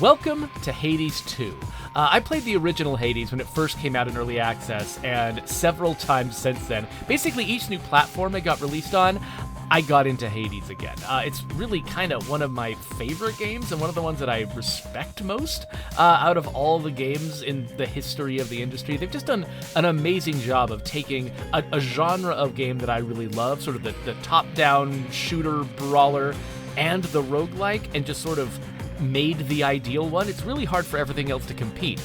Welcome to Hades 2. I played the original Hades when it first came out in early access, and several times since then. Basically, each new platform it got released on, I got into Hades again. It's really kind of one of my favorite games, and one of the ones that I respect most out of all the games in the history of the industry. They've just done an amazing job of taking a genre of game that I really love, sort of the top-down shooter brawler and the roguelike, and just sort of made the ideal one. It's really hard for everything else to compete.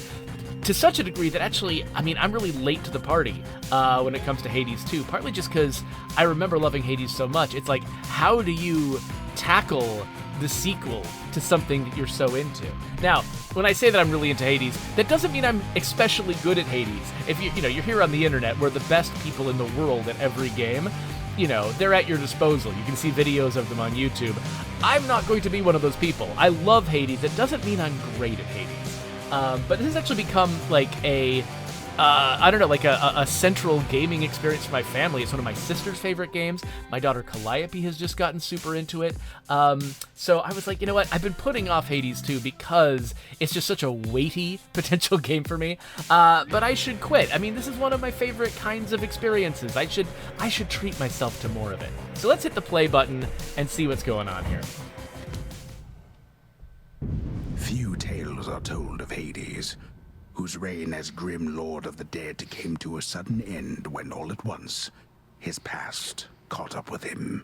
To such a degree that actually, I'm really late to the party when it comes to Hades 2, partly just because I remember loving Hades so much. It's like, how do you tackle the sequel to something that you're so into? Now, when I say that I'm really into Hades, that doesn't mean I'm especially good at Hades. If you're here on the internet, where the best people in the world at every game, they're at your disposal. You can see videos of them on YouTube. I'm not going to be one of those people. I love Hades. It doesn't mean I'm great at Hades. But this has actually become like a central gaming experience for my family. It's one of my sister's favorite games. My daughter Calliope has just gotten super into it. So I was like, you know what? I've been putting off Hades 2 because it's just such a weighty potential game for me. But I should quit. This is one of my favorite kinds of experiences. I should treat myself to more of it. So let's hit the play button and see what's going on here. Few tales are told of Hades, whose reign as grim lord of the dead came to a sudden end when all at once his past caught up with him.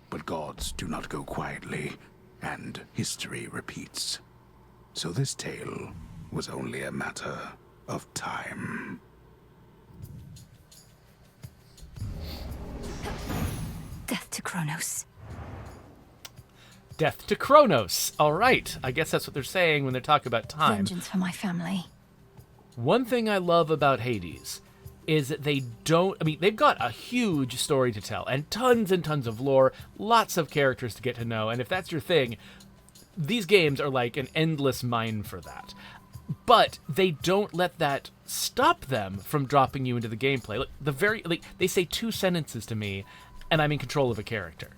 But gods do not go quietly, and history repeats. So this tale was only a matter of time. Death to Kronos. Death to Kronos. All right. I guess that's what they're saying when they're talking about time. Vengeance for my family. One thing I love about Hades is that they've got a huge story to tell and tons of lore, lots of characters to get to know. And if that's your thing, these games are like an endless mine for that. But they don't let that stop them from dropping you into the gameplay. They say 2 sentences to me, and I'm in control of a character.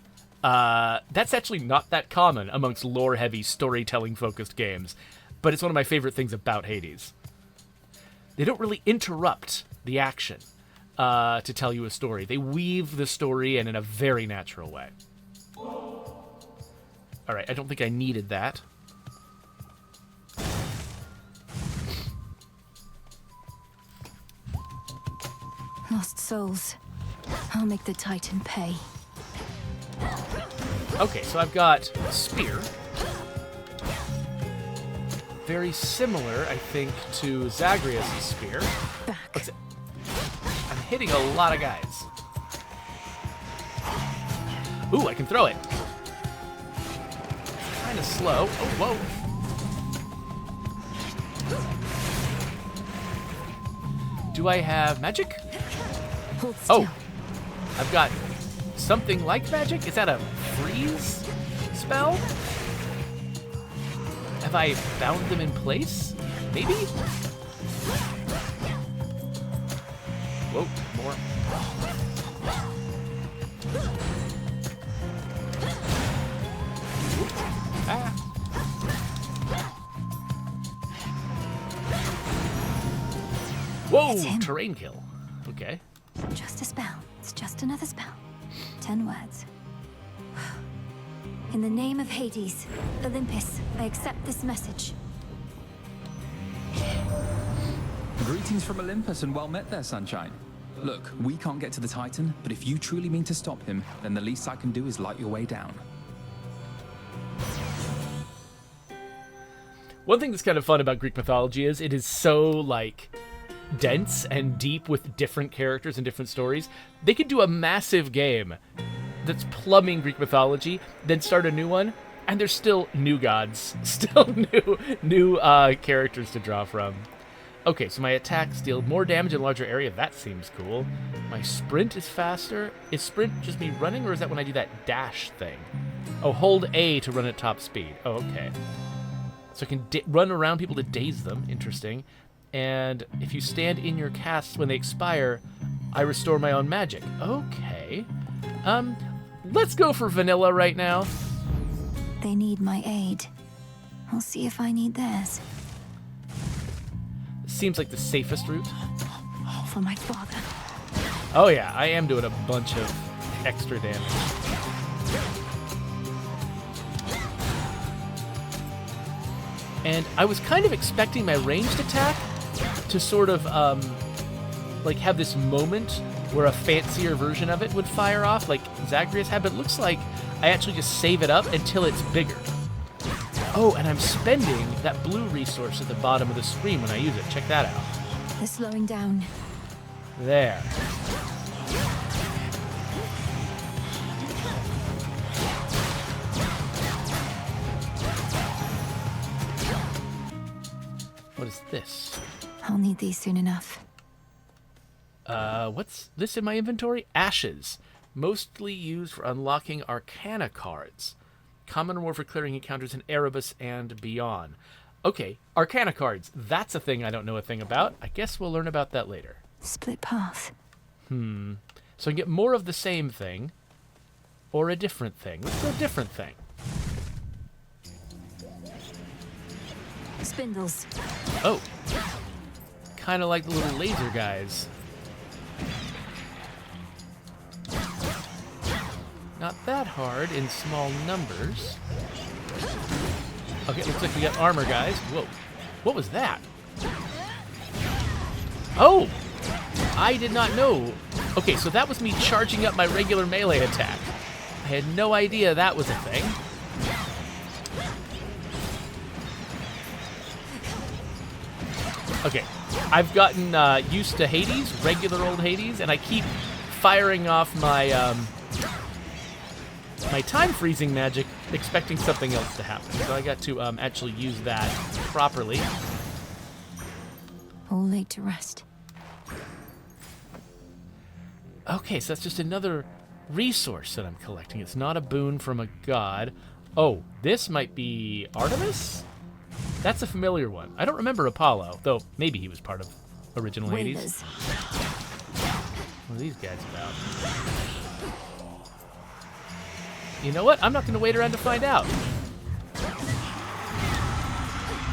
That's actually not that common amongst lore-heavy, storytelling-focused games, but it's one of my favorite things about Hades. They don't really interrupt the action to tell you a story. They weave the story in a very natural way. All right, I don't think I needed that. Lost souls. I'll make the Titan pay. Okay, so I've got a spear. Very similar, I think, to Zagreus' spear. Back. I'm hitting a lot of guys. Ooh, I can throw it. Kind of slow. Oh, whoa. Do I have magic? Hold still. Oh, I've got something like magic? Is that a freeze spell? Have I bound them in place? Maybe? Whoa, more. Ah. Whoa, terrain kill. Okay. Just a spell. It's just another spell. 10 words. In the name of Hades, Olympus, I accept this message. Greetings from Olympus and well met there, Sunshine. Look, we can't get to the Titan, but if you truly mean to stop him, then the least I can do is light your way down. One thing that's kind of fun about Greek mythology is it is so, dense and deep with different characters and different stories. They could do a massive game that's plumbing Greek mythology, then start a new one, and there's still new gods, still new characters to draw from. Okay, so my attacks deal more damage in a larger area. That seems cool. My sprint is faster. Is sprint just me running, or is that when I do that dash thing? Oh, hold A to run at top speed. Oh, okay. So I can run around people to daze them. Interesting. And if you stand in your casts when they expire, I restore my own magic. Okay. Let's go for vanilla right now. They need my aid. I'll see if I need theirs. Seems like the safest route. For my father. Oh yeah, I am doing a bunch of extra damage. And I was kind of expecting my ranged attack to sort of like have this moment where a fancier version of it would fire off like Zagreus had, but it looks like I actually just save it up until it's bigger. Oh, and I'm spending that blue resource at the bottom of the screen when I use it. Check that out. They're slowing down. There. What is this? I'll need these soon enough. What's this in my inventory? Ashes. Mostly used for unlocking Arcana cards. Common reward for clearing encounters in Erebus and beyond. Okay, Arcana cards. That's a thing I don't know a thing about. I guess we'll learn about that later. Split path. So I can get more of the same thing, or a different thing. Let's go a different thing. Spindles. Oh. Kind of like the little laser guys. Not that hard in small numbers. Okay, looks like we got armor guys. Whoa. What was that? Oh! I did not know. Okay, so that was me charging up my regular melee attack. I had no idea that was a thing. Okay, I've gotten used to Hades, regular old Hades, and I keep firing off my my time freezing magic, expecting something else to happen. So I got to actually use that properly. All laid to rest. Okay, so that's just another resource that I'm collecting. It's not a boon from a god. Oh, this might be Artemis? That's a familiar one. I don't remember Apollo, though maybe he was part of original Hades. Wailers. What are these guys about? You know what? I'm not going to wait around to find out.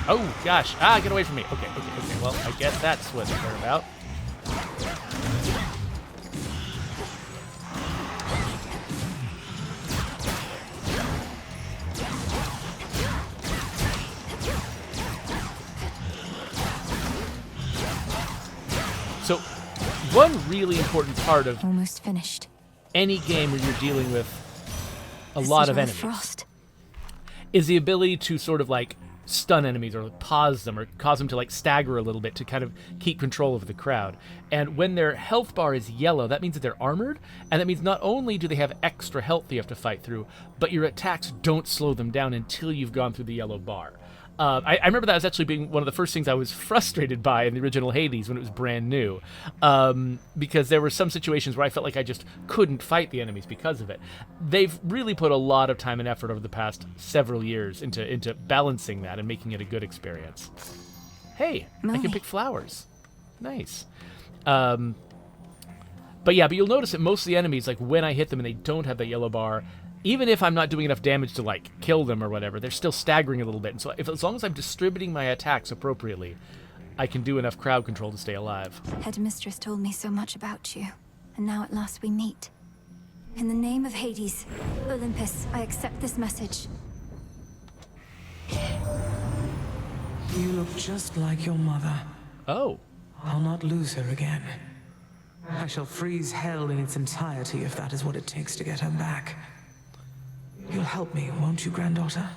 Oh, gosh. Get away from me. Okay. Well, I guess that's what they're about. So, one really important part of Almost finished. any game where you're dealing with a lot of enemies Frost. is the ability to sort of like stun enemies or pause them or cause them to like stagger a little bit to kind of keep control of the crowd. And when their health bar is yellow, that means that they're armored, and that means not only do they have extra health you have to fight through, but your attacks don't slow them down until you've gone through the yellow bar. I remember that as actually being one of the first things I was frustrated by in the original Hades when it was brand new, because there were some situations where I felt like I just couldn't fight the enemies because of it. They've really put a lot of time and effort over the past several years into balancing that and making it a good experience. Hey, I can pick flowers. Nice. But you'll notice that most of the enemies, like when I hit them and they don't have that yellow bar, even if I'm not doing enough damage to, like, kill them or whatever, they're still staggering a little bit. And so as long as I'm distributing my attacks appropriately, I can do enough crowd control to stay alive. Headmistress told me so much about you, and now at last we meet. In the name of Hades, Olympus, I accept this message. You look just like your mother. Oh. I'll not lose her again. I shall freeze hell in its entirety if that is what it takes to get her back. You'll help me, won't you, granddaughter?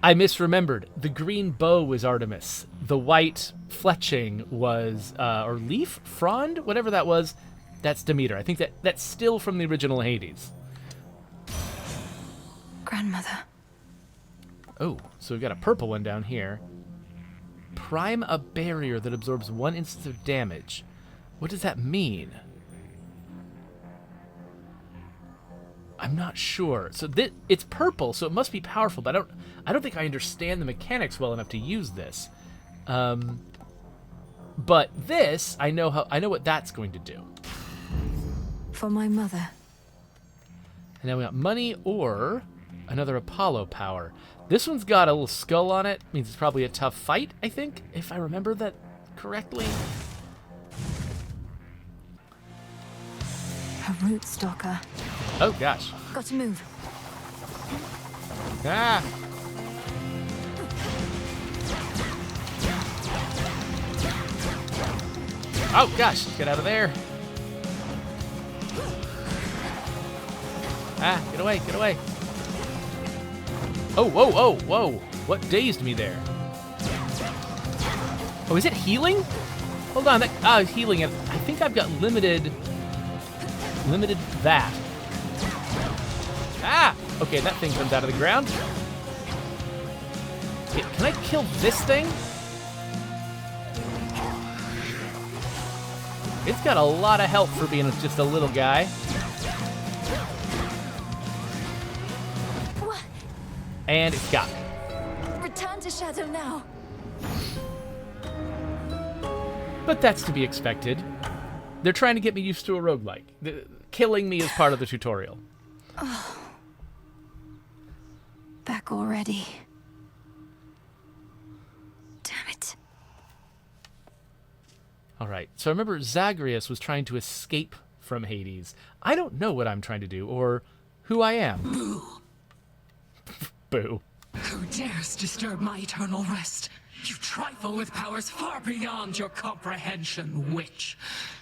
I misremembered. The green bow was Artemis. The white fletching was, or leaf? Frond? Whatever that was, that's Demeter. I think that's still from the original Hades. Grandmother. Oh, so we've got a purple one down here. Prime a barrier that absorbs 1 instance of damage. What does that mean? I'm not sure. So it's purple, so it must be powerful, but I don't think I understand the mechanics well enough to use this. But this, I know what that's going to do. For my mother. And now we got money or Another Apollo power. This one's got a little skull on it. Means it's probably a tough fight, I think, if I remember that correctly. A root stalker. Oh, gosh. Got to move. Ah! Oh, gosh. Get out of there. Ah, get away, get away. Oh, whoa, whoa, whoa. What dazed me there? Oh, is it healing? Hold on, healing it. I think I've got limited that. Ah! Okay, that thing comes out of the ground. Okay, can I kill this thing? It's got a lot of health for being just a little guy. What? And it's got me. Return to Shadow now. But that's to be expected. They're trying to get me used to a roguelike. Killing me is part of the tutorial. Oh. Back already. Damn it. All right, so I remember Zagreus was trying to escape from Hades. I don't know what I'm trying to do or who I am. Boo. Boo. Who dares disturb my eternal rest? You trifle with powers far beyond your comprehension, witch.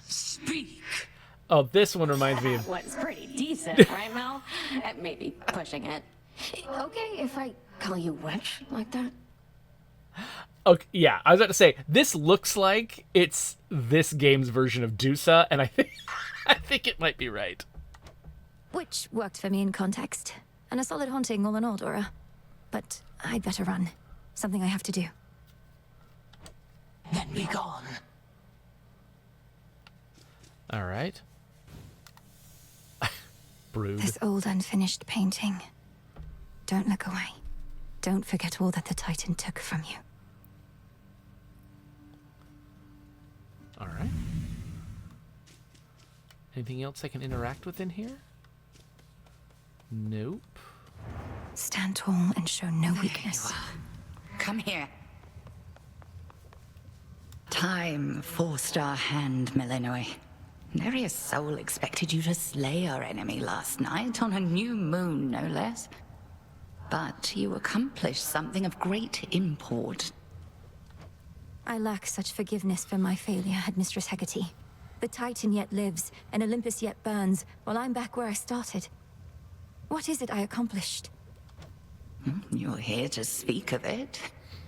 Speak. Oh, this one reminds me of... What's pretty decent, right, Mel? Maybe pushing it. Okay if I call you witch like that? Okay, yeah, I was about to say, this looks like it's this game's version of Dusa, and I think it might be right. Which worked for me in context. And a solid haunting all in all, Dora. But I'd better run. Something I have to do. Then be gone. All right. Brood. This old unfinished painting. Don't look away. Don't forget all that the Titan took from you. All right. Anything else I can interact with in here? Nope. Stand tall and show no weakness. Come here. Time forced our hand, Millenoi. Neria's soul expected you to slay our enemy last night on a new moon, no less. But you accomplished something of great import. I lack such forgiveness for my failure, Headmistress Hecate. The Titan yet lives, and Olympus yet burns, while I'm back where I started. What is it I accomplished? You're here to speak of it.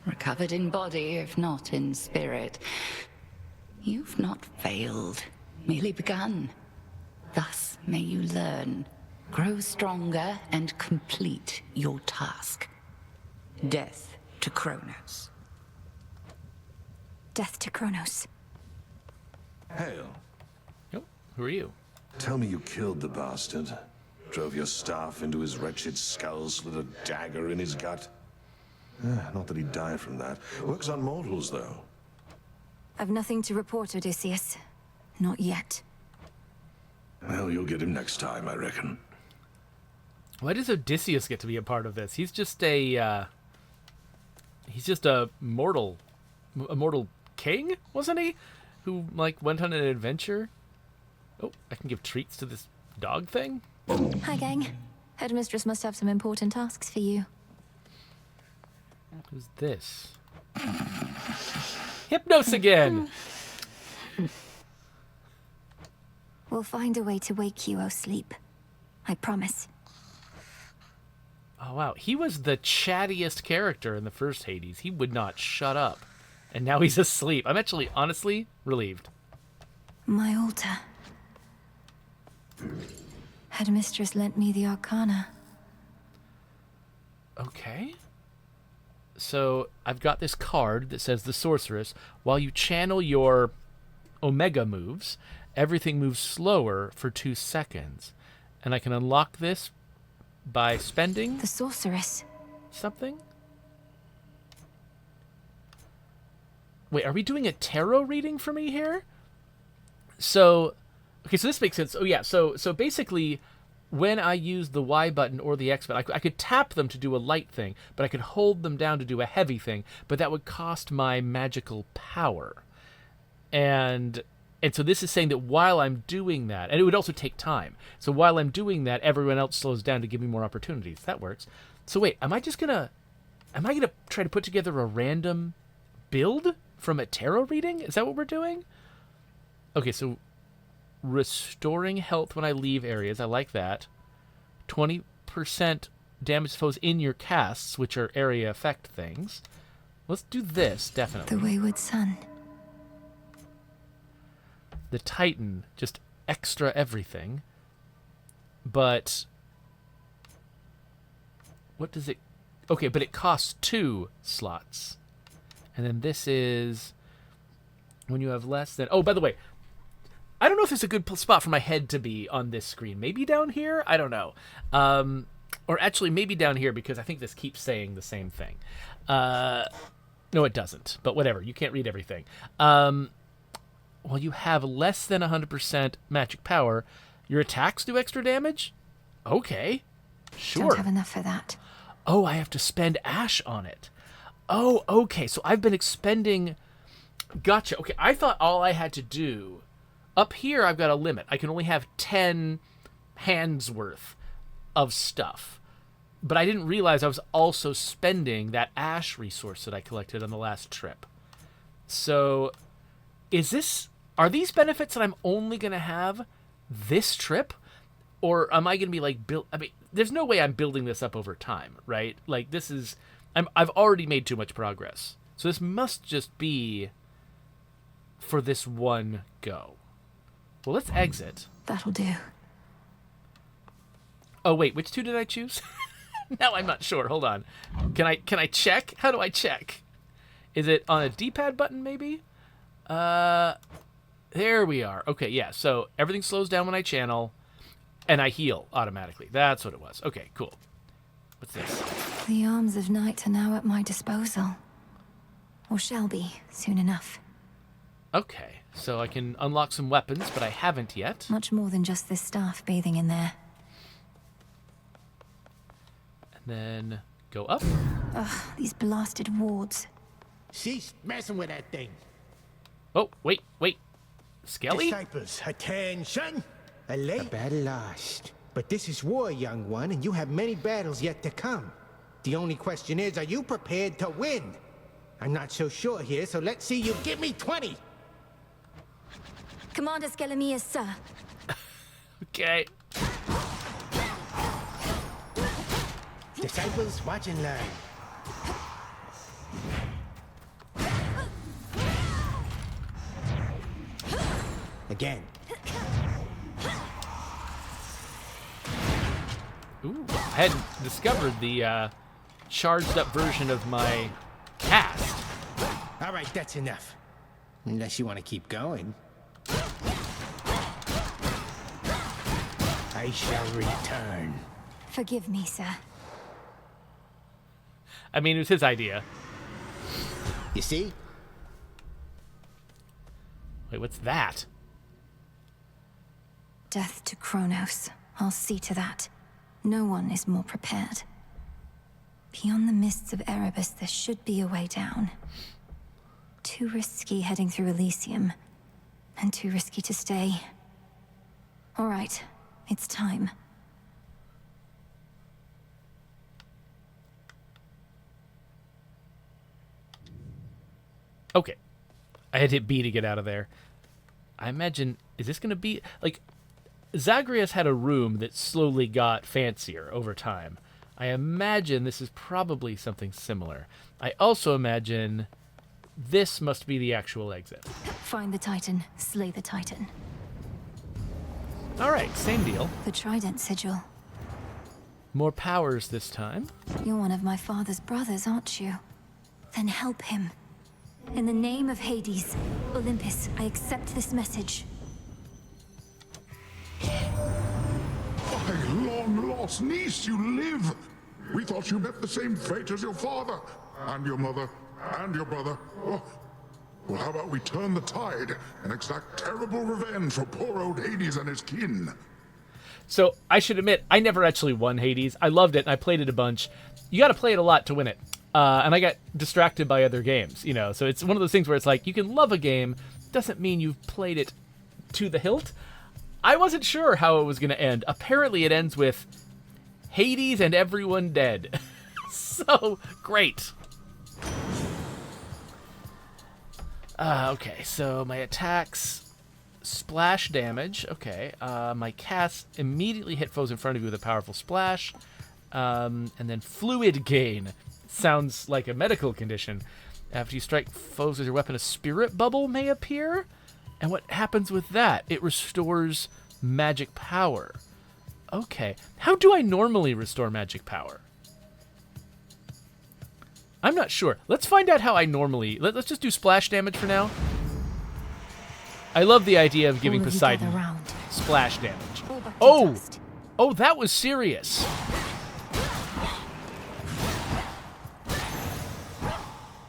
Recovered in body, if not in spirit. You've not failed, merely begun. Thus may you learn, grow stronger, and complete your task. Death to Kronos. Death to Kronos. Hail. Oh, who are you? Tell me you killed the bastard. Drove your staff into his wretched skull, slid a dagger in his gut. Not that he died from that. Works on mortals, though. I've nothing to report, Odysseus. Not yet. Well, you'll get him next time, I reckon. Why does Odysseus get to be a part of this? He's just a mortal king, wasn't he? Who, like, went on an adventure? Oh, I can give treats to this dog thing? Hi, gang. Headmistress must have some important tasks for you. Who's this? Hypnos again! We'll find a way to wake you, O sleep. I promise. Oh, wow. He was the chattiest character in the first Hades. He would not shut up. And now he's asleep. I'm actually, honestly, relieved. My altar. Headmistress lent me the Arcana. Okay. So, I've got this card that says the Sorceress. While you channel your Omega moves, everything moves slower for 2 seconds. And I can unlock this by spending... The Sorceress. Something? Wait, are we doing a tarot reading for me here? So, okay, so this makes sense. Oh, yeah, so basically, when I use the Y button or the X button, I could tap them to do a light thing, but I could hold them down to do a heavy thing, but that would cost my magical power. And so this is saying that while I'm doing that, and it would also take time. So while I'm doing that, everyone else slows down to give me more opportunities. That works. So wait, am I gonna try to put together a random build from a tarot reading? Is that what we're doing? Okay, so restoring health when I leave areas. I like that. 20% damage to foes in your casts, which are area effect things. Let's do this, definitely. The wayward son. The Titan, just extra everything. But what does it... Okay, but it costs 2 slots. And then this is when you have less than... Oh, by the way, I don't know if it's a good spot for my head to be on this screen. Maybe down here? I don't know. Or actually, maybe down here, because I think this keeps saying the same thing. No, it doesn't. But whatever. You can't read everything. Well, you have less than 100% magic power. Your attacks do extra damage? Okay. Sure. Don't have enough for that. Oh, I have to spend ash on it. Oh, okay. So I've been expending... Gotcha. Okay, I thought all I had to do... Up here, I've got a limit. I can only have 10 hands worth of stuff. But I didn't realize I was also spending that ash resource that I collected on the last trip. So, are these benefits that I'm only going to have this trip? Or am I going to be like, there's no way I'm building this up over time, right? Like, I've already made too much progress. So this must just be for this one go. Well, let's exit. That'll do. Oh, wait, which 2 did I choose? Now I'm not sure. Hold on. Can I check? How do I check? Is it on a D-pad button, maybe? There we are. Okay, yeah, so everything slows down when I channel, and I heal automatically. That's what it was. Okay, cool. What's this? The arms of night are now at my disposal. Or shall be, soon enough. Okay, so I can unlock some weapons, but I haven't yet. Much more than just this staff bathing in there. And then go up. Ugh, these blasted wards. Cease messing with that thing. Oh, wait. Skelly? Disciples, attention! A battle lost. But this is war, young one, and you have many battles yet to come. The only question is, are you prepared to win? I'm not so sure here, so let's see you give me 20! Commander Skelemius, sir. Okay. Disciples, watch and learn. Again. Ooh, I hadn't discovered the charged up version of my cast. All right, that's enough. Unless you want to keep going. I shall return. Forgive me, sir. I mean, it was his idea. You see? Wait, what's that? Death to Kronos. I'll see to that. No one is more prepared. Beyond the mists of Erebus, there should be a way down. Too risky heading through Elysium. And too risky to stay. All right, it's time. Okay. I had to hit B to get out of there. I imagine, is this going to be... Like, Zagreus had a room that slowly got fancier over time. I imagine this is probably something similar. I also imagine this must be the actual exit. Find the Titan, slay the Titan. All right, same deal. The Trident Sigil. More powers this time. You're one of my father's brothers, aren't you? Then help him. In the name of Hades, Olympus, I accept this message. My long-lost niece, you live! We thought you met the same fate as your father, and your mother, and your brother. Oh. Well, how about we turn the tide and exact terrible revenge for poor old Hades and his kin? So I should admit, I never actually won Hades. I loved it, and I played it a bunch. You got to play it a lot to win it. And I got distracted by other games, you know. So it's one of those things where it's like, you can love a game, doesn't mean you've played it to the hilt. I wasn't sure how it was going to end. Apparently it ends with Hades and everyone dead. So great. Okay, so my attacks, splash damage. Okay, my casts immediately hit foes in front of you with a powerful splash. And then fluid gain. Sounds like a medical condition. After you strike foes with your weapon, a spirit bubble may appear. And what happens with that? It restores magic power. Okay, how do I normally restore magic power? I'm not sure. Let's find out how I normally... Let's just do splash damage for now. I love the idea of giving Poseidon splash damage. Oh! Oh, that was serious.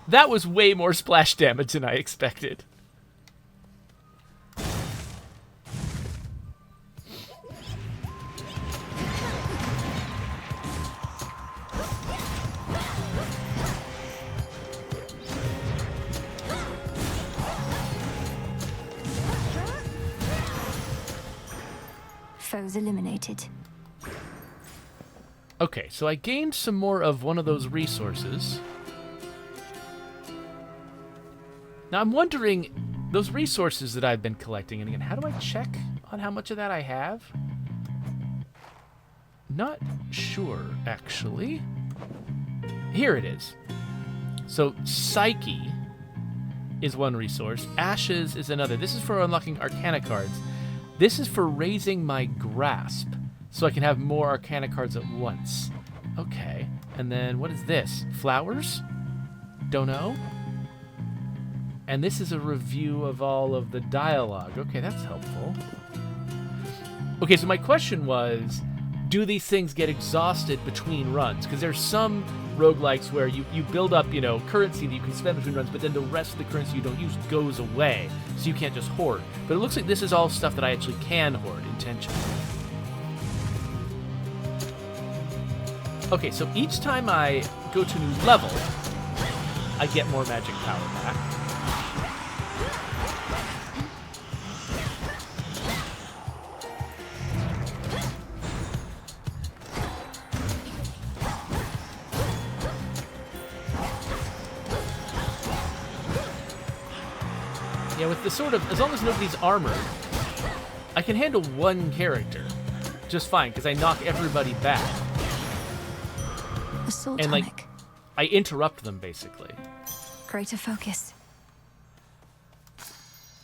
That was way more splash damage than I expected. Foes eliminated. Okay, so I gained some more of one of those resources. Now I'm wondering, those resources that I've been collecting, and again, how do I check on how much of that I have? Not sure, actually. Here it is. So, Psyche is one resource. Ashes is another. This is for unlocking Arcana cards. This is for raising my grasp, so I can have more Arcana cards at once. Okay, and then what is this? Flowers? Don't know. And this is a review of all of the dialogue. Okay, that's helpful. Okay, so my question was, do these things get exhausted between runs? Because there's some roguelikes where you build up, you know, currency that you can spend between runs, but then the rest of the currency you don't use goes away, so you can't just hoard. But it looks like this is all stuff that I actually can hoard intentionally. Okay, so each time I go to a new level, I get more magic power back. Yeah, with the sort of, as long as nobody's armored, I can handle one character just fine, because I knock everybody back. Assault and, like, tonic. I interrupt them, basically. Greater focus.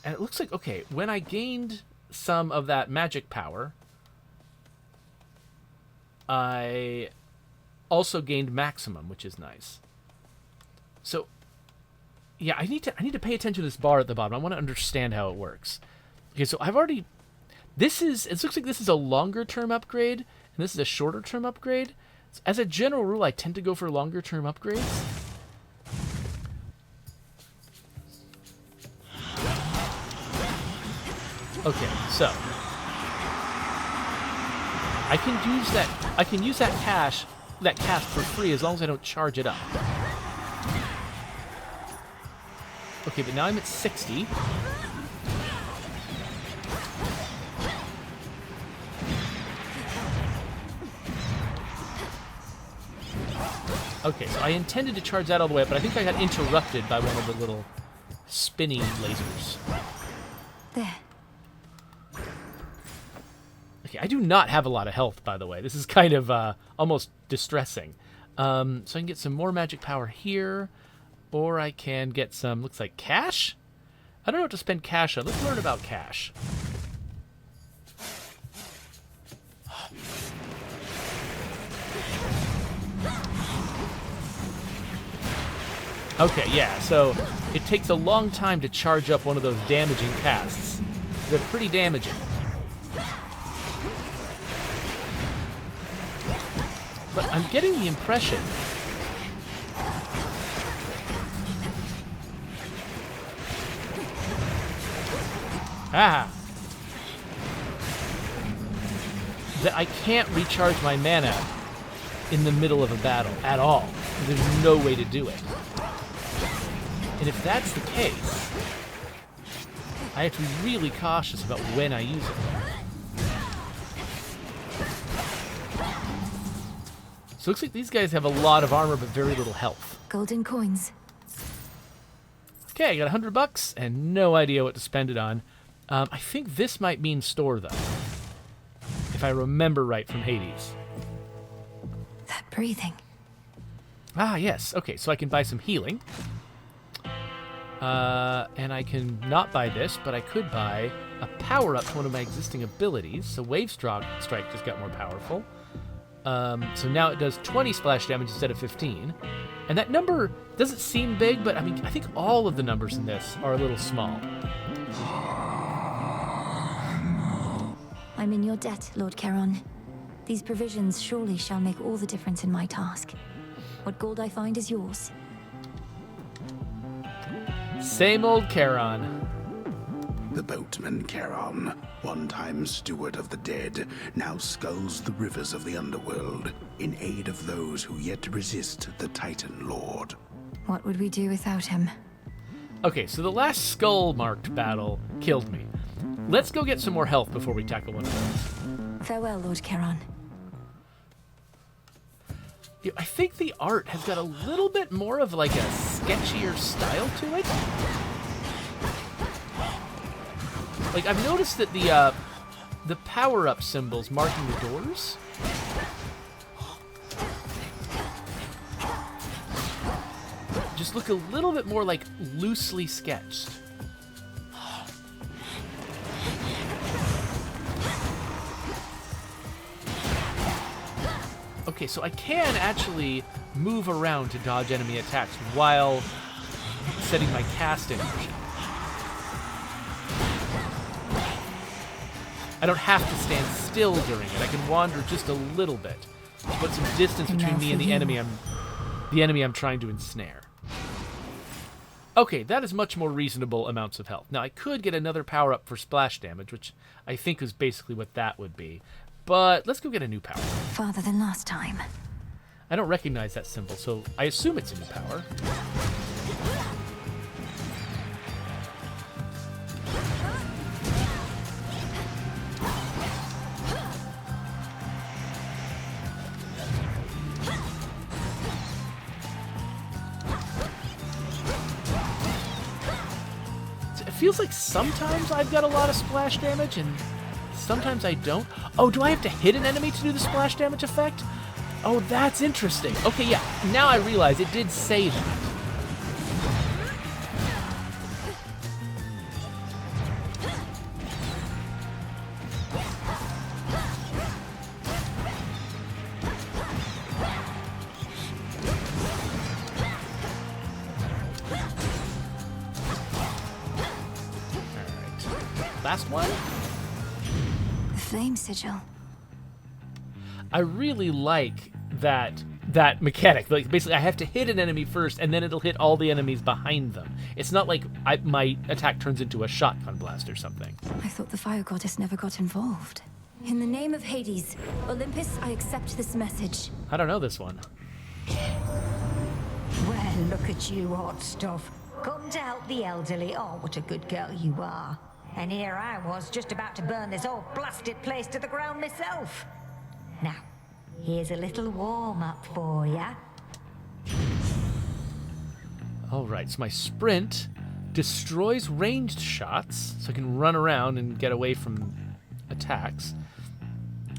And it looks like, okay, when I gained some of that magic power, I also gained maximum, which is nice. So, yeah, I need to pay attention to this bar at the bottom. I want to understand how it works. Okay, so I've already... it looks like this is a longer-term upgrade, and this is a shorter-term upgrade. As a general rule, I tend to go for longer-term upgrades. Okay, so I can use that cast for free as long as I don't charge it up. Okay, but now I'm at 60. Okay, so I intended to charge that all the way up, but I think I got interrupted by one of the little spinning lasers. There. Okay, I do not have a lot of health, by the way. This is kind of almost distressing. So I can get some more magic power here, or I can get some, looks like cash? I don't know what to spend cash on. Let's learn about cash. Okay, yeah, so it takes a long time to charge up one of those damaging casts. They're pretty damaging. But I'm getting the impression... that I can't recharge my mana in the middle of a battle at all. There's no way to do it. And if that's the case, I have to be really cautious about when I use it. So it looks like these guys have a lot of armor but very little health. Golden coins. Okay, I got $100 and no idea what to spend it on. I think this might mean store, though. If I remember right from Hades. That breathing. Ah, yes. Okay, so I can buy some healing. And I can not buy this, but I could buy a power-up to one of my existing abilities. So Wave Strike just got more powerful. So now it does 20 splash damage instead of 15. And that number doesn't seem big, but I mean, I think all of the numbers in this are a little small. I'm in your debt, Lord Charon. These provisions surely shall make all the difference in my task. What gold I find is yours. Same old Charon. The boatman Charon, one-time steward of the dead, now sculls the rivers of the underworld in aid of those who yet resist the Titan Lord. What would we do without him? Okay, so the last skull-marked battle killed me. Let's go get some more health before we tackle one of those. Farewell, Lord Charon. Yeah, I think the art has got a little bit more of like a sketchier style to it. Like, I've noticed that the power-up symbols marking the doors just look a little bit more like loosely sketched. Okay, so I can actually move around to dodge enemy attacks while setting my cast energy. I don't have to stand still during it. I can wander just a little bit to put some distance between me and the enemy I'm trying to ensnare. Okay, that is much more reasonable amounts of health. Now, I could get another power-up for splash damage, which I think is basically what that would be. But let's go get a new power. Farther than last time. I don't recognize that symbol, so I assume it's a new power. It feels like sometimes I've got a lot of splash damage and sometimes I don't. Oh, do I have to hit an enemy to do the splash damage effect? Oh, that's interesting. Okay, yeah, now I realize it did say that. Last one? The flame sigil. I really like that mechanic. Like, basically, I have to hit an enemy first, and then it'll hit all the enemies behind them. It's not like my attack turns into a shotgun blast or something. I thought the fire goddess never got involved. In the name of Hades, Olympus, I accept this message. I don't know this one. Well, look at you, hot stuff. Come to help the elderly. Oh, what a good girl you are. And here I was, just about to burn this whole blasted place to the ground myself. Now, here's a little warm-up for ya. Alright, so my sprint destroys ranged shots, so I can run around and get away from attacks.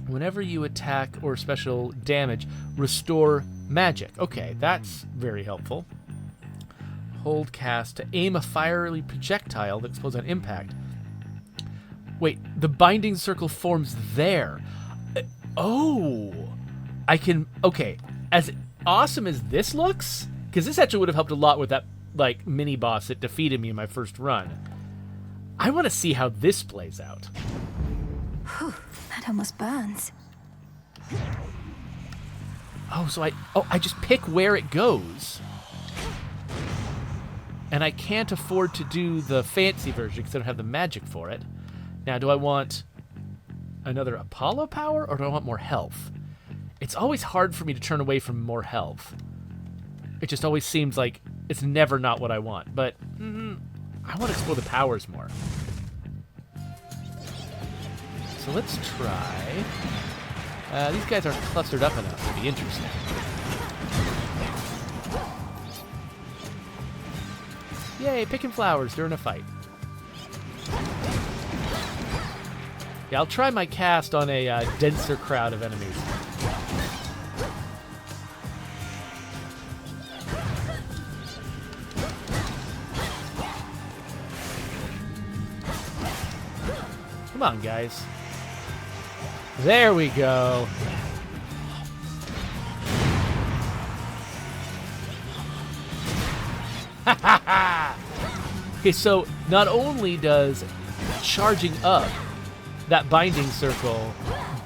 Whenever you attack or special damage, restore magic. Okay, that's very helpful. Hold cast to aim a fiery projectile that explodes on impact. Wait, the binding circle forms there. Oh, I can, okay, as awesome as this looks, because this actually would have helped a lot with that, like, mini-boss that defeated me in my first run. I want to see how this plays out. Whew, that almost burns. Oh, so I just pick where it goes. And I can't afford to do the fancy version because I don't have the magic for it. Now, do I want another Apollo power, or do I want more health? It's always hard for me to turn away from more health. It just always seems like it's never not what I want, but I want to explore the powers more. So let's try. These guys aren't clustered up enough to be interesting. Yay, picking flowers during a fight. Yeah, I'll try my cast on a denser crowd of enemies. Come on, guys. There we go. Ha ha ha! Okay, so not only does charging up that binding circle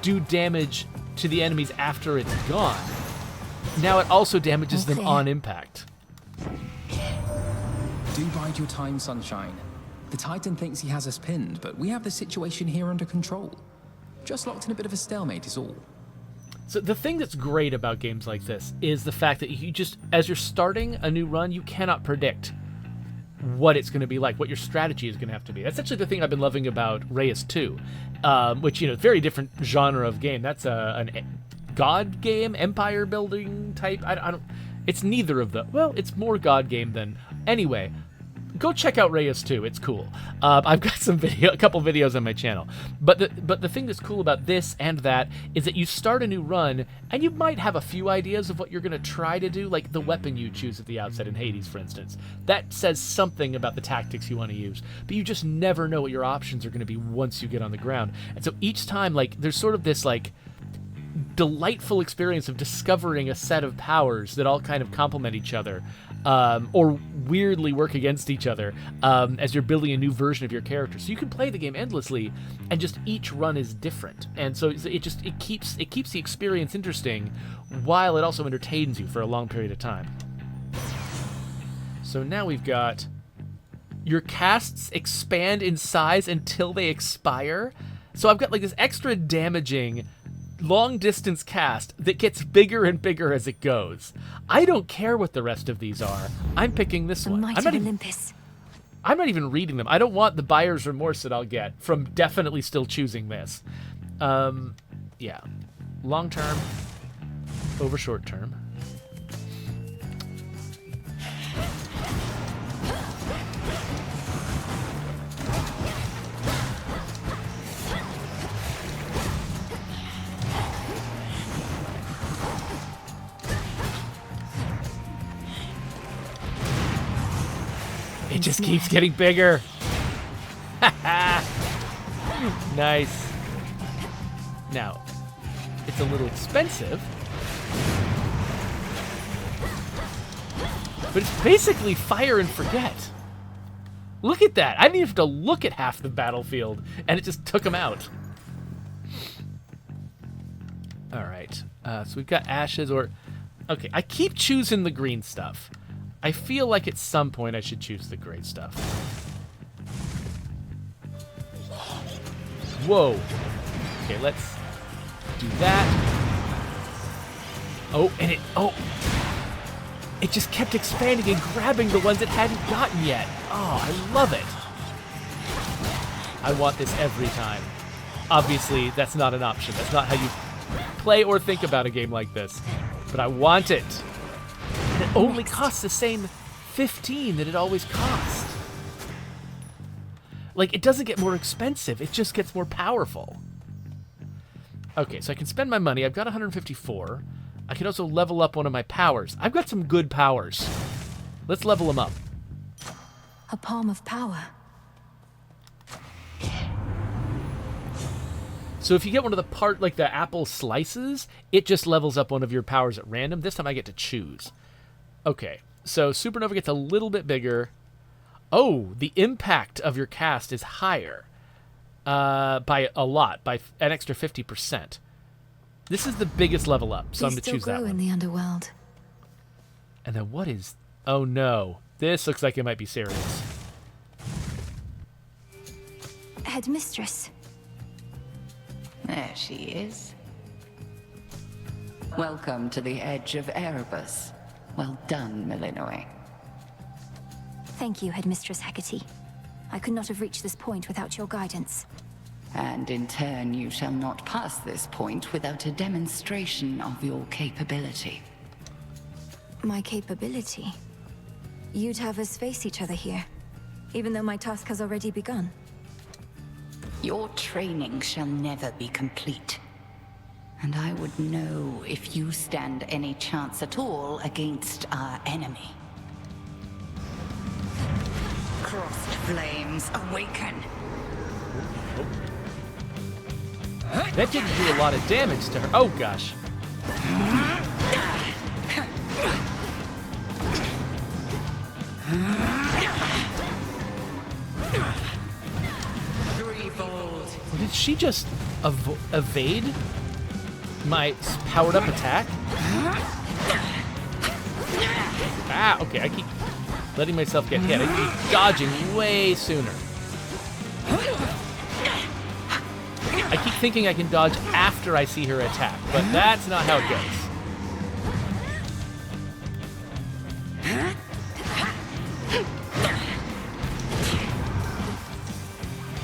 do damage to the enemies after it's gone, now it also damages them on impact. Do bide your time, Sunshine. The Titan thinks he has us pinned, but we have the situation here under control. Just locked in a bit of a stalemate is all. So the thing that's great about games like this is the fact that you just, as you're starting a new run, you cannot predict what it's going to be like, what your strategy is going to have to be. That's actually the thing I've been loving about Reyes 2, which, you know, very different genre of game. That's a god game, empire building type. I don't. It's neither of the. Well, it's more god game than. Anyway, go check out Reyes 2. It's cool. I've got a couple videos on my channel. But the thing that's cool about this and that is that you start a new run and you might have a few ideas of what you're going to try to do, like the weapon you choose at the outset in Hades, for instance. That says something about the tactics you want to use. But you just never know what your options are going to be once you get on the ground. And so each time, like, there's sort of this, like, delightful experience of discovering a set of powers that all kind of complement each other, or weirdly work against each other as you're building a new version of your character. So you can play the game endlessly, and just each run is different. And so it keeps the experience interesting, while it also entertains you for a long period of time. So now we've got your casts expand in size until they expire. So I've got like this extra damaging long distance cast that gets bigger and bigger as it goes. I don't care what the rest of these are. I'm picking this one. Might of Olympus. I'm not even reading them. I don't want the buyer's remorse that I'll get from definitely still choosing this. Yeah. Long term over short term. It just keeps getting bigger. Nice. Now, it's a little expensive, but it's basically fire and forget. Look at that. I didn't even have to look at half the battlefield, and it just took them out. All right. So we've got ashes or... Okay, I keep choosing the green stuff. I feel like at some point I should choose the gray stuff. Whoa. Okay, let's do that. Oh, and it just kept expanding and grabbing the ones it hadn't gotten yet. Oh, I love it. I want this every time. Obviously, that's not an option. That's not how you play or think about a game like this. But I want it. And it only costs the same 15 that it always cost. Like, it doesn't get more expensive. It just gets more powerful. Okay, so I can spend my money. I've got 154. I can also level up one of my powers. I've got some good powers. Let's level them up. A palm of power. So if you get one of the apple slices, it just levels up one of your powers at random. This time I get to choose. Okay, so Supernova gets a little bit bigger. Oh, the impact of your cast is higher by a lot, by an extra 50%. This is the biggest level up, so I'm going to choose that one. In the underworld. And then what is... Oh, no. This looks like it might be serious. Headmistress. There she is. Welcome to the edge of Erebus. Well done, Malinois. Thank you, Headmistress Hecate. I could not have reached this point without your guidance. And in turn, you shall not pass this point without a demonstration of your capability. My capability? You'd have us face each other here, even though my task has already begun. Your training shall never be complete. And I would know if you stand any chance at all against our enemy. Crossed flames, awaken! That didn't do a lot of damage to her. Oh, gosh. Threefold. Did she just evade my powered-up attack? Ah, okay, I keep letting myself get hit. I keep dodging way sooner. I keep thinking I can dodge after I see her attack, but that's not how it goes.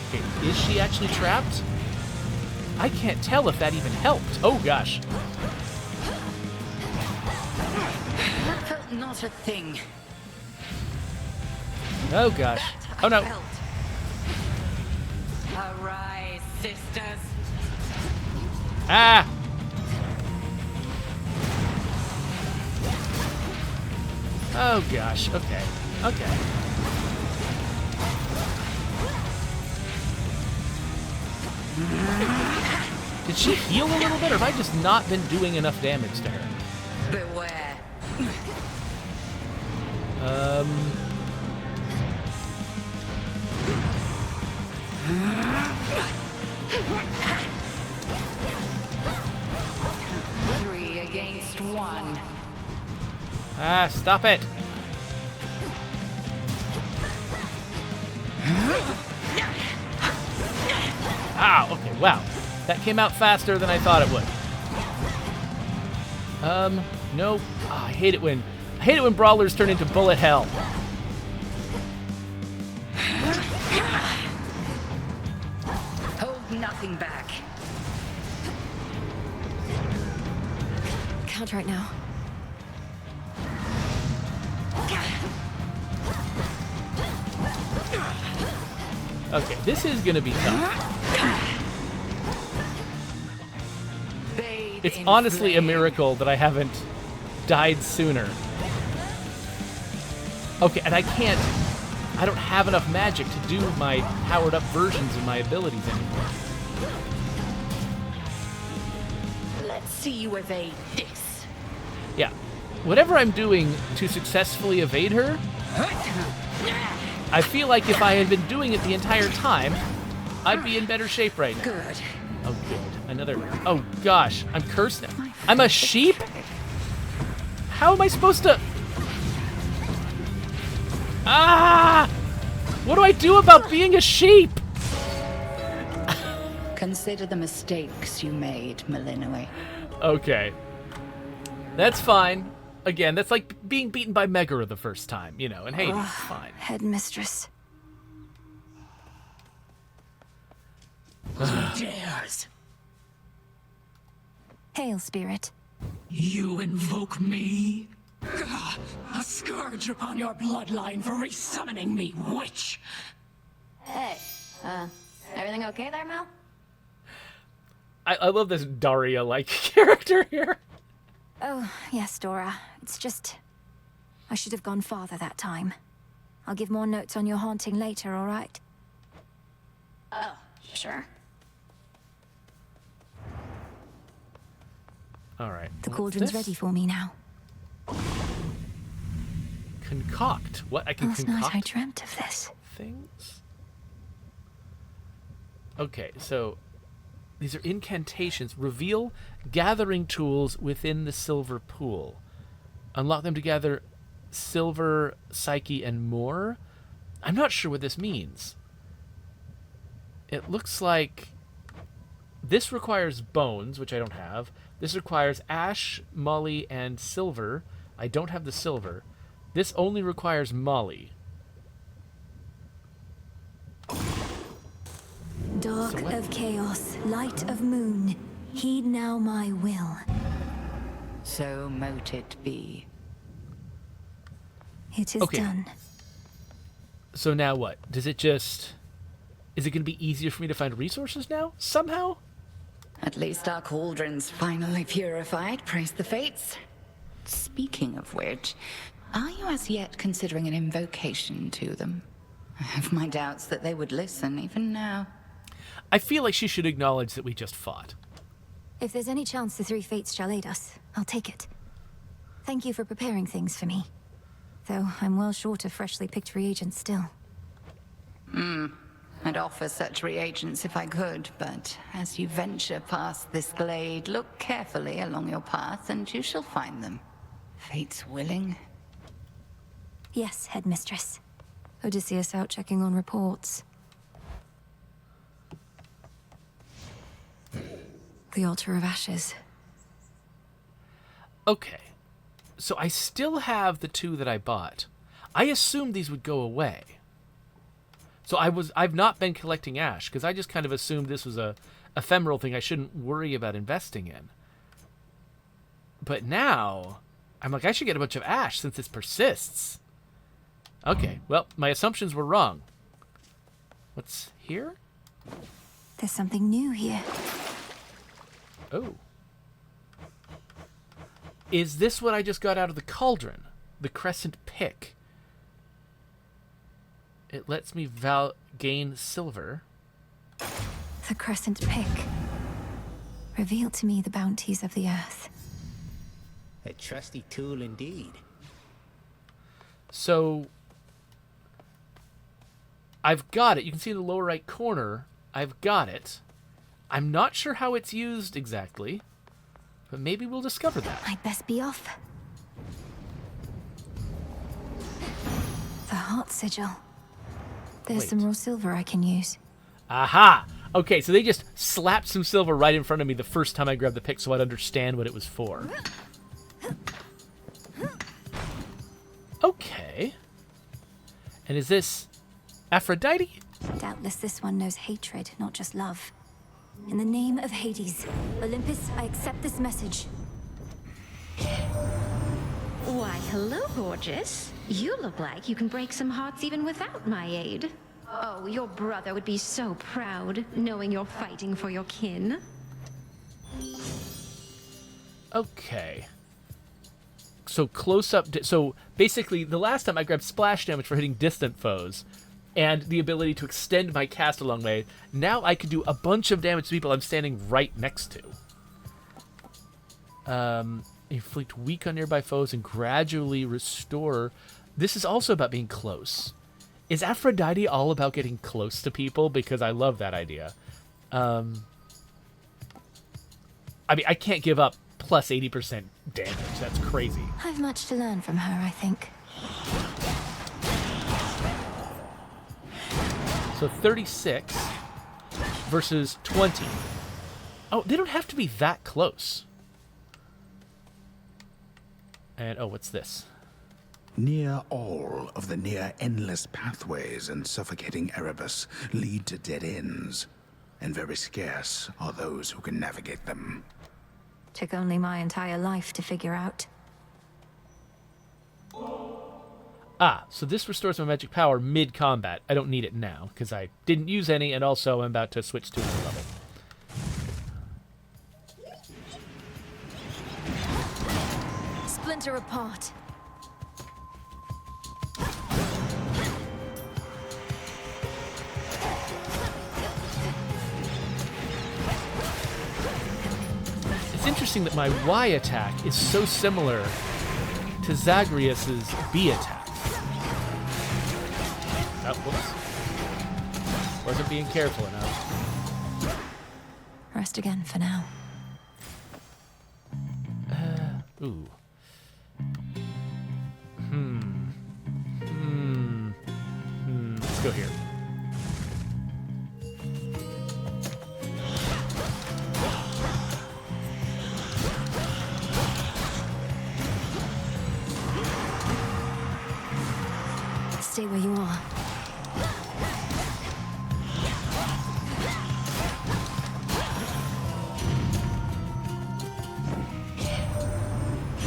Okay, is she actually trapped? I can't tell if that even helped. Oh gosh. Felt not a thing. Oh gosh. Oh no. Arise, sisters. Ah! Oh gosh. Okay. Okay. Did she heal a little bit, or have I just not been doing enough damage to her? Beware. Three against one. Ah, stop it. Ow, okay, wow. That came out faster than I thought it would. No. Oh, I hate it when brawlers turn into bullet hell. Hold nothing back. Can't right now. Okay, this is gonna be tough. It's honestly a miracle that I haven't died sooner. Okay, and I don't have enough magic to do my powered up versions of my abilities anymore. Let's see you evade this. Yeah, whatever I'm doing to successfully evade her, I feel like if I had been doing it the entire time, I'd be in better shape right now. Good. Oh, good. Another. Oh, gosh. I'm cursed now. I'm a sheep? How am I supposed to. Ah! What do I do about being a sheep? Consider the mistakes you made, Malinois. Okay. That's fine. Again, that's like being beaten by Megara the first time, you know, and Hades, it's fine. Headmistress. Who dares? Hail, spirit. You invoke me? Gah, a scourge upon your bloodline for resummoning me, witch! Hey, everything okay there, Mel? I love this Daria-like character here. Oh, yes, Dora. It's just... I should have gone farther that time. I'll give more notes on your haunting later, all right? Oh, sure. All right. The cauldron's ready for me now. Concoct. What? I can Last concoct night I dreamt of this. things? Okay, so these are incantations. Reveal gathering tools within the silver pool. Unlock them to gather silver, psyche, and more. I'm not sure what this means. It looks like This requires bones, which I don't have. This requires ash, molly, and silver. I don't have the silver. This only requires molly. Dark of chaos, light of moon, heed now my will. So mote it be. It is Okay. done. So now what? Does it just... Is it going to be easier for me to find resources now? Somehow? At least our cauldron's finally purified, praise the fates. Speaking of which, are you as yet considering an invocation to them? I have my doubts that they would listen even now. I feel like she should acknowledge that we just fought. If there's any chance the three fates shall aid us, I'll take it. Thank you for preparing things for me. Though I'm well short of freshly picked reagents still. I'd offer such reagents if I could, but as you venture past this glade, look carefully along your path and you shall find them. Fate's willing. Yes, Headmistress. Odysseus out checking on reports. The Altar of Ashes. Okay. So I still have the 2 that I bought. I assumed these would go away. So I've not been collecting ash, because I just kind of assumed this was a ephemeral thing I shouldn't worry about investing in. But now, I'm like, I should get a bunch of ash since this persists. Okay, well, my assumptions were wrong. What's here? There's something new here. Oh. Is this what I just got out of the cauldron? The crescent pick. It lets me gain silver. The crescent pick. Reveal to me the bounties of the earth. A trusty tool indeed. So, I've got it. You can see in the lower right corner, I've got it. I'm not sure how it's used exactly, but maybe we'll discover that. I'd best be off. The heart sigil. There's Wait. some raw silver I can use. Aha! Okay, so they just slapped some silver right in front of me the first time I grabbed the pick so I'd understand what it was for. Okay. And is this Aphrodite? Doubtless this one knows hatred, not just love. In the name of Hades, Olympus, I accept this message. Why, hello, gorgeous. You look like you can break some hearts even without my aid. Oh, your brother would be so proud, knowing you're fighting for your kin. Okay. So close up. So basically, the last time I grabbed splash damage for hitting distant foes, and the ability to extend my cast a long way. Now I can do a bunch of damage to people I'm standing right next to. Inflict weak on nearby foes and gradually restore. This is also about being close. Is Aphrodite all about getting close to people? Because I love that idea. I mean, I can't give up plus 80% damage. That's crazy. I've much to learn from her, I think. So 36 versus 20. Oh, they don't have to be that close. And, oh, what's this? Near all of the near-endless pathways in suffocating Erebus lead to dead ends, and very scarce are those who can navigate them. Took only my entire life to figure out. Ah, so this restores my magic power mid-combat. I don't need it now, because I didn't use any, and also I'm about to switch to another level. Splinter apart. It's interesting that my Y attack is so similar to Zagreus's B attack. Oh, whoops. Wasn't being careful enough. Rest again for now. Ooh. Let's go here. Stay where you are.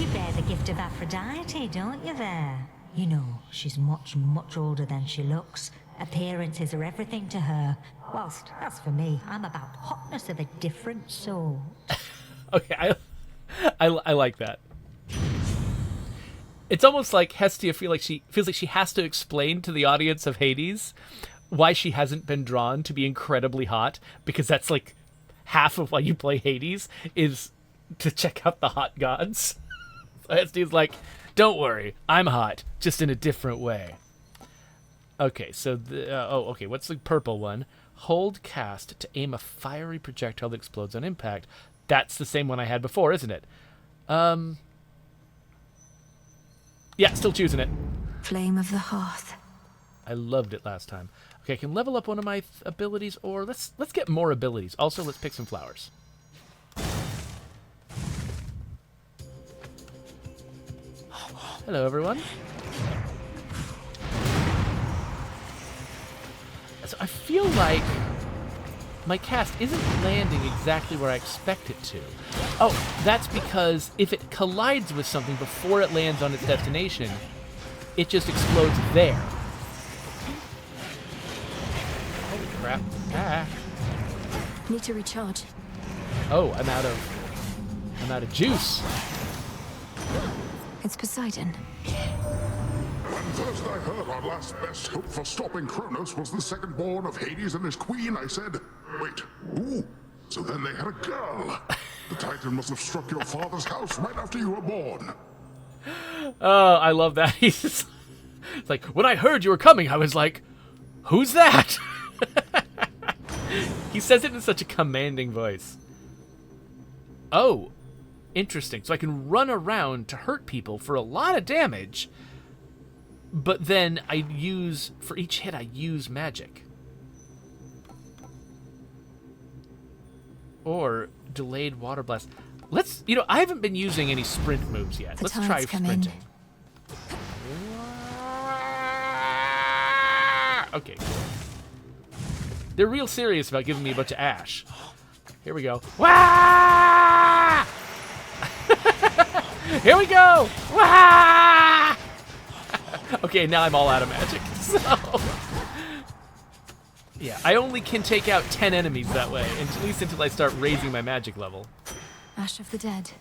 You bear the gift of Aphrodite, don't you there? You know, she's much, much older than she looks. Appearances are everything to her. Whilst, as for me, I'm about hotness of a different sort. Okay, I like that. It's almost like Hestia feels like she has to explain to the audience of Hades why she hasn't been drawn to be incredibly hot, because that's like half of why you play Hades is to check out the hot gods. So Hestia's like, don't worry, I'm hot, just in a different way. Okay, so okay, what's the purple one? Hold cast to aim a fiery projectile that explodes on impact. That's the same one I had before, isn't it? Yeah, still choosing it. Flame of the Hearth. I loved it last time. Okay, I can level up one of my abilities, or let's get more abilities. Also, let's pick some flowers. Hello, everyone. So I feel like my cast isn't landing exactly where I expect it to. Oh, that's because if it collides with something before it lands on its destination, it just explodes there. Holy crap. Ah. Need to recharge. Oh, I'm out of juice. It's Poseidon. When first I heard our last best hope for stopping Kronos was the second born of Hades and his queen, I said, wait, ooh, so then they had a girl. The Titan must have struck your father's house right after you were born. Oh, I love that. It's like, when I heard you were coming, I was like, who's that? He says it in such a commanding voice. Oh, interesting. So I can run around to hurt people for a lot of damage, but then for each hit, I use magic. Or delayed water blast. I haven't been using any sprint moves yet. Let's try sprinting. Okay, cool. They're real serious about giving me a bunch of ash. Here we go. Wah! Here we go! Wah! Okay, now I'm all out of magic. So, yeah, I only can take out 10 enemies that way, at least until I start raising my magic level. Ash of the Dead.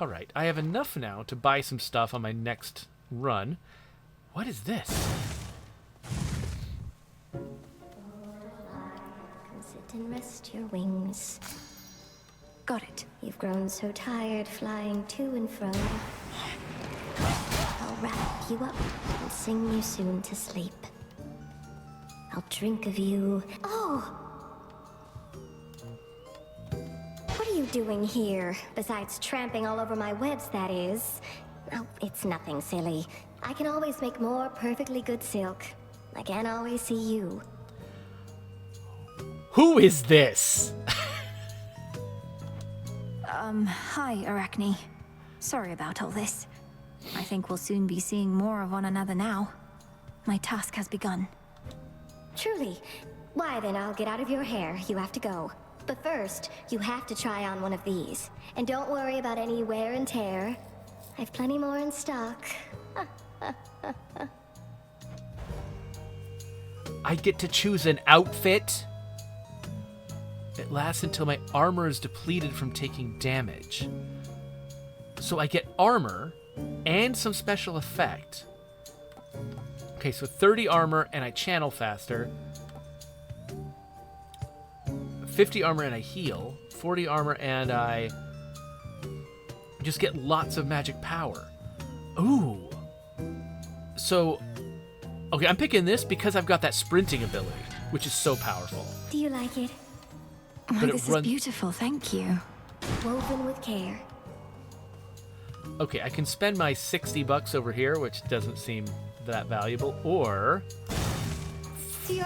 All right, I have enough now to buy some stuff on my next run. What is this? Come sit and rest your wings. Got it. You've grown so tired flying to and fro. I'll wrap you up and sing you soon to sleep. I'll drink of you. Oh! What are you doing here? Besides tramping all over my webs, that is. Oh, it's nothing, silly. I can always make more perfectly good silk. I can't always see you. Who is this? Hi, Arachne. Sorry about all this. I think we'll soon be seeing more of one another now. My task has begun. Truly. Why then, I'll get out of your hair. You have to go. But first, you have to try on one of these. And don't worry about any wear and tear. I've plenty more in stock. I get to choose an outfit? It lasts until my armor is depleted from taking damage. So I get armor and some special effect. Okay, so 30 armor and I channel faster. 50 armor and I heal. 40 armor and I just get lots of magic power. Ooh. So, okay, I'm picking this because I've got that sprinting ability, which is so powerful. Do you like it? Oh, this is beautiful, thank you. Woven with care. Okay, I can spend my 60 bucks over here, which doesn't seem that valuable, or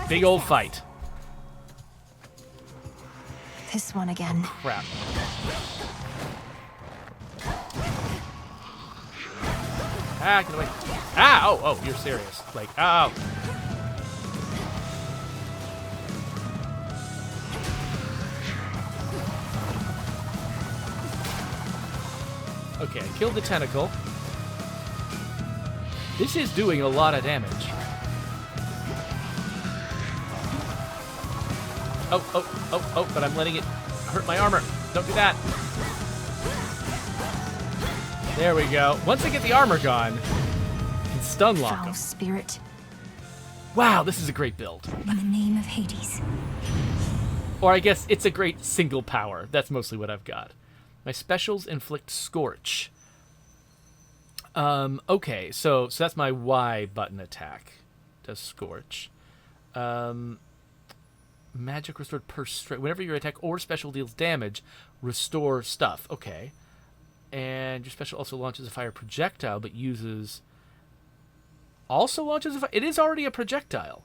big old fight. This one again. Oh, crap. Ah, get away. Ah, oh, you're serious. like, ow. Okay, I killed the tentacle. This is doing a lot of damage. Oh, but I'm letting it hurt my armor. Don't do that. There we go. Once I get the armor gone, I can stun lock Foul him. spirit. Wow, this is a great build. In the name of Hades. Or I guess it's a great single power. That's mostly what I've got. My specials inflict Scorch. Okay, so that's my Y button attack. Does Scorch. Magic restored per strike. Whenever your attack or special deals damage, restore stuff. Okay. And your special also launches a fire projectile, but uses... Also launches a fire... It is already a projectile.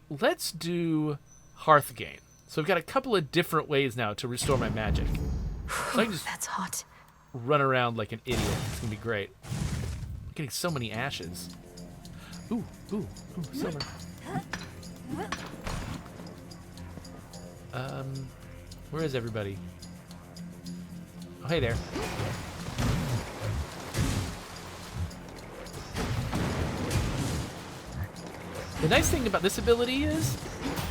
Let's do Hearthgate. So I've got a couple of different ways now to restore my magic. So I can just That's hot. run around like an idiot. It's going to be great. I'm getting so many ashes. Ooh, silver. Where is everybody? Oh, hey there. The nice thing about this ability is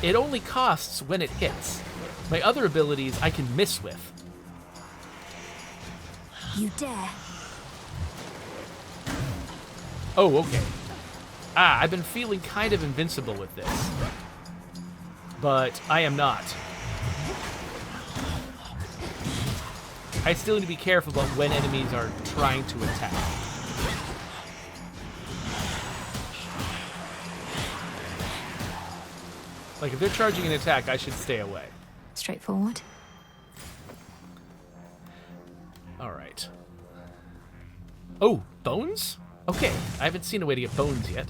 it only costs when it hits. My other abilities I can miss with. You dare. Oh, okay. I've been feeling kind of invincible with this. But I am not. I still need to be careful about when enemies are trying to attack. Like, if they're charging an attack, I should stay away. Straightforward. Alright. Oh, bones? Okay, I haven't seen a way to get bones yet.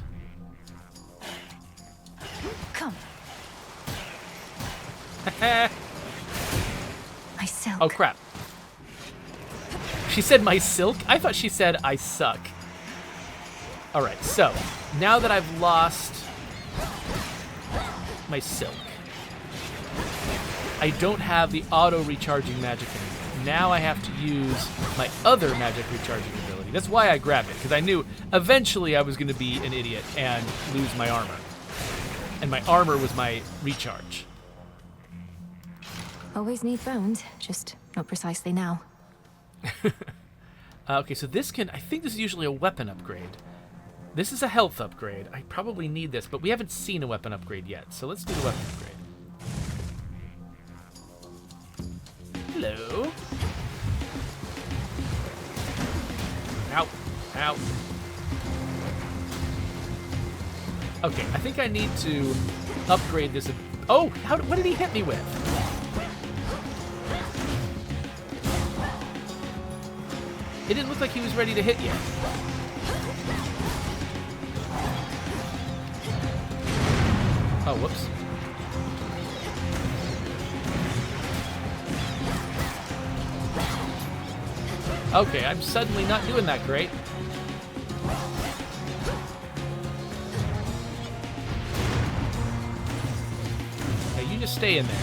Come. My silk. Oh, crap. She said my silk? I thought she said I suck. Alright, so, now that I've lost my silk, I don't have the auto-recharging magic anymore. Now I have to use my other magic recharging ability. That's why I grabbed it, because I knew eventually I was going to be an idiot and lose my armor. And my armor was my recharge. Always need bones, just not precisely now. Okay, so this can... I think this is usually a weapon upgrade. This is a health upgrade. I probably need this, but we haven't seen a weapon upgrade yet, so let's do the weapon upgrade. Hello. Ow. Ow. Okay, I think I need to upgrade this. Oh, what did he hit me with? It didn't look like he was ready to hit yet. Oh, whoops. Okay, I'm suddenly not doing that great. Okay, you just stay in there.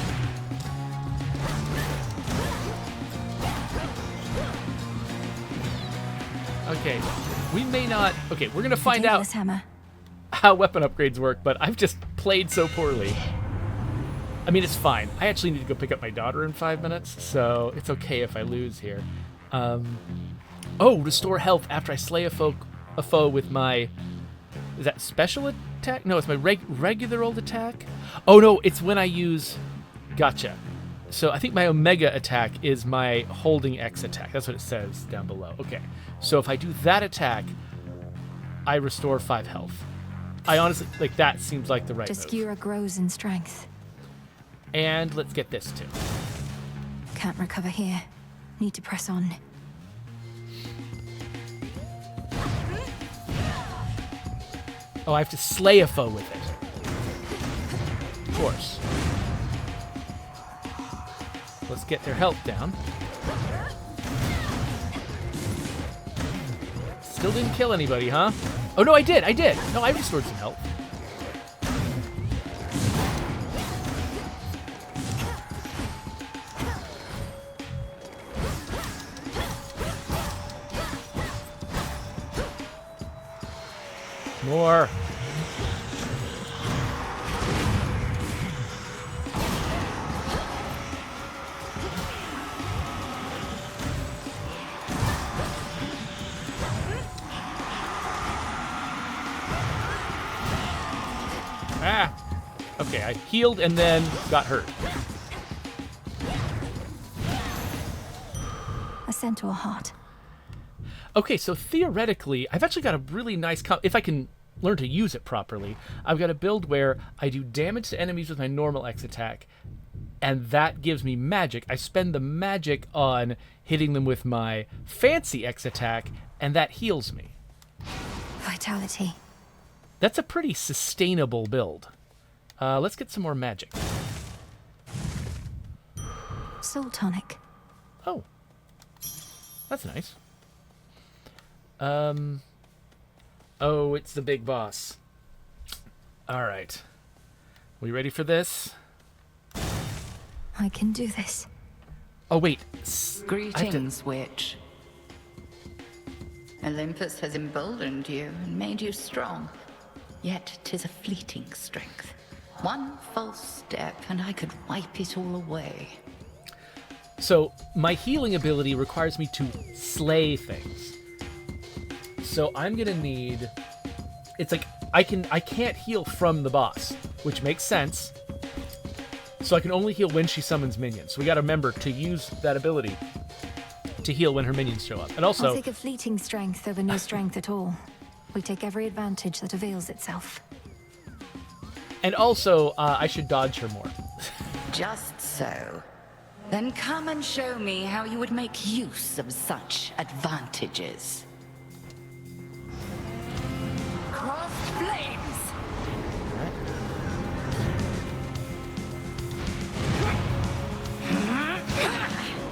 Okay, we may not... Okay, we're gonna find out how weapon upgrades work, but I've just played so poorly. I mean, it's fine. I actually need to go pick up my daughter in 5 minutes, so it's okay if I lose here. Oh, restore health after I slay a foe with my... Is that special attack? No, it's my regular old attack. Oh, no, it's when I use... Gotcha. So I think my Omega attack is my holding X attack. That's what it says down below. Okay, so if I do that attack, I restore 5 health. I honestly, like, that seems like the right move. Jaskira grows in strength. And let's get this too. Can't recover here. Need to press on. Oh, I have to slay a foe with it. Of course. Let's get their health down. Still didn't kill anybody, huh? Oh, no, I did. No, I restored some health. More. Ah. Okay, I healed and then got hurt. A centaur heart. Okay, so theoretically, I've actually got a really nice... if I can learn to use it properly, I've got a build where I do damage to enemies with my normal X attack, and that gives me magic. I spend the magic on hitting them with my fancy X attack, and that heals me. Vitality. That's a pretty sustainable build. Let's get some more magic. Soul tonic. Oh. That's nice. Oh, it's the big boss. All right. We ready for this? I can do this. Oh, wait. Greetings, witch. Olympus has emboldened you and made you strong. Yet 'tis a fleeting strength. One false step and I could wipe it all away. So, my healing ability requires me to slay things. So I'm gonna need... It's like, I can't heal from the boss, which makes sense. So I can only heal when she summons minions. So we gotta remember to use that ability to heal when her minions show up. And also... I'll take a fleeting strength over no strength at all. We take every advantage that avails itself. And also, I should dodge her more. Just so. Then come and show me how you would make use of such advantages. Crossed flames!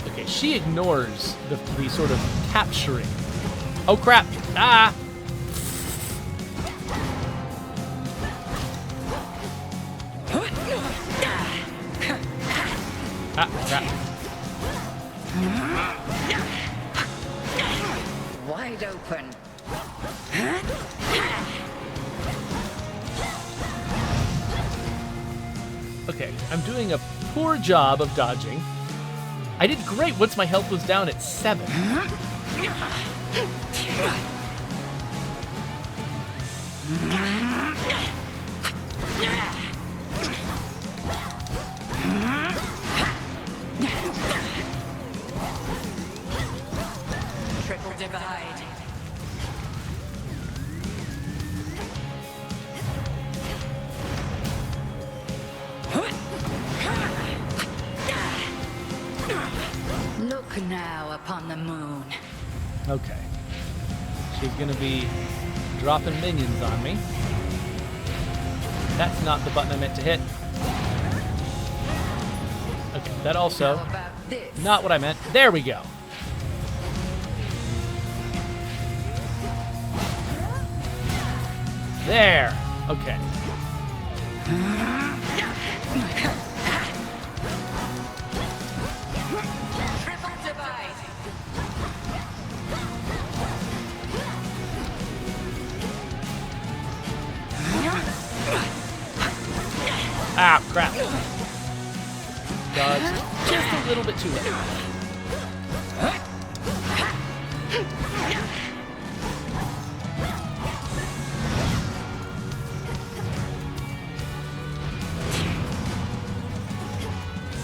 Okay, she ignores the sort of capturing. Oh crap! Ah! Ah, crap. Wide open. Okay, I'm doing a poor job of dodging. I did great once my health was down at 7. Triple divide. Look now upon the moon. Okay. She's gonna be dropping minions on me. That's not the button I meant to hit. Okay, that also... Not what I meant. There we go. There. Okay. Triple divide. Ah, crap. Dodged just a little bit too late.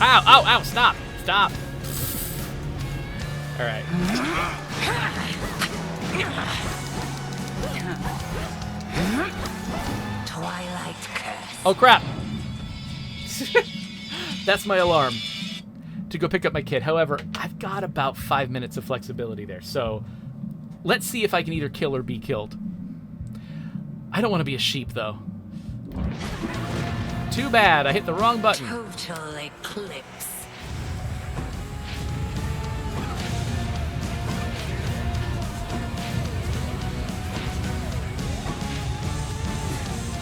Ow, ow, ow, stop, stop. All right. Twilight curse. Oh, crap. That's my alarm to go pick up my kid. However, I've got about 5 minutes of flexibility there, so let's see if I can either kill or be killed. I don't want to be a sheep, though. Too bad, I hit the wrong button. Total eclipse.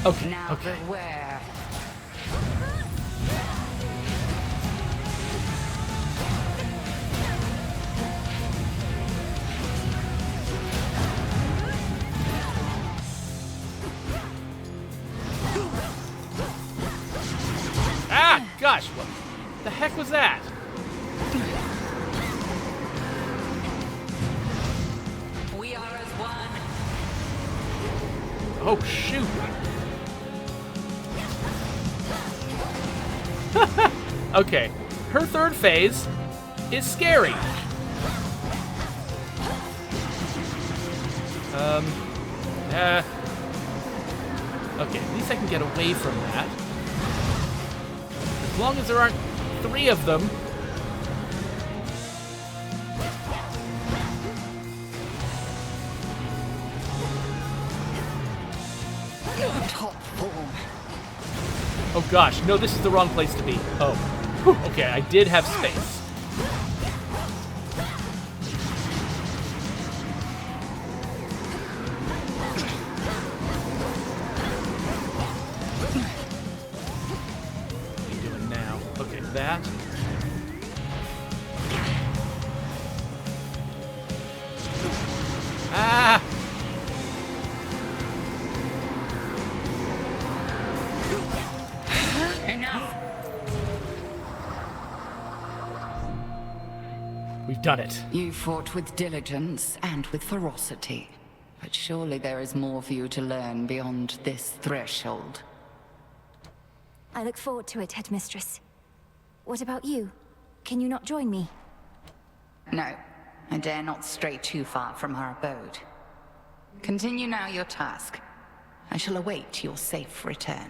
Okay, Now okay. beware. Ah, gosh, what the heck was that? We are as one. Oh, shoot. Okay, her third phase is scary. Okay, at least I can get away from that. As long as there aren't 3 of them. Top form. Oh gosh, no, this is the wrong place to be. Oh, whew, okay, I did have space. What are you doing now? Okay, that. Ah! Enough. We've done it. You fought with diligence and with ferocity. But surely there is more for you to learn beyond this threshold. I look forward to it, Headmistress. What about you? Can you not join me? No, I dare not stray too far from our abode. Continue now your task. I shall await your safe return.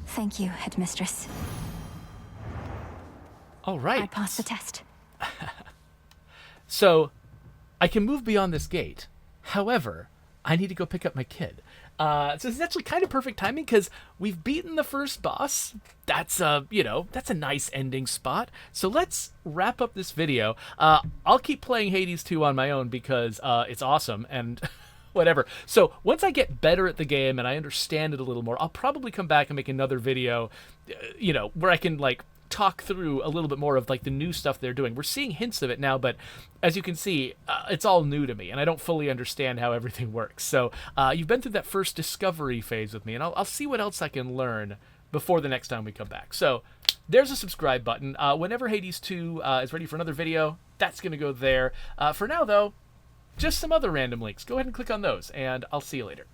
Thank you, Headmistress. All right. I passed the test. So, I can move beyond this gate. However, I need to go pick up my kid. So this is actually kind of perfect timing because we've beaten the first boss. That's that's a nice ending spot. So let's wrap up this video. I'll keep playing Hades 2 on my own because it's awesome and whatever. So once I get better at the game and I understand it a little more, I'll probably come back and make another video, where I can like talk through a little bit more of like the new stuff they're doing. We're seeing hints of it now, but as you can see, it's all new to me and I don't fully understand how everything works. So you've been through that first discovery phase with me, and I'll see what else I can learn before the next time we come back. So there's a subscribe button. Whenever Hades 2 is ready for another video, that's going to go there. For now, though, just some other random links. Go ahead and click on those, and I'll see you later.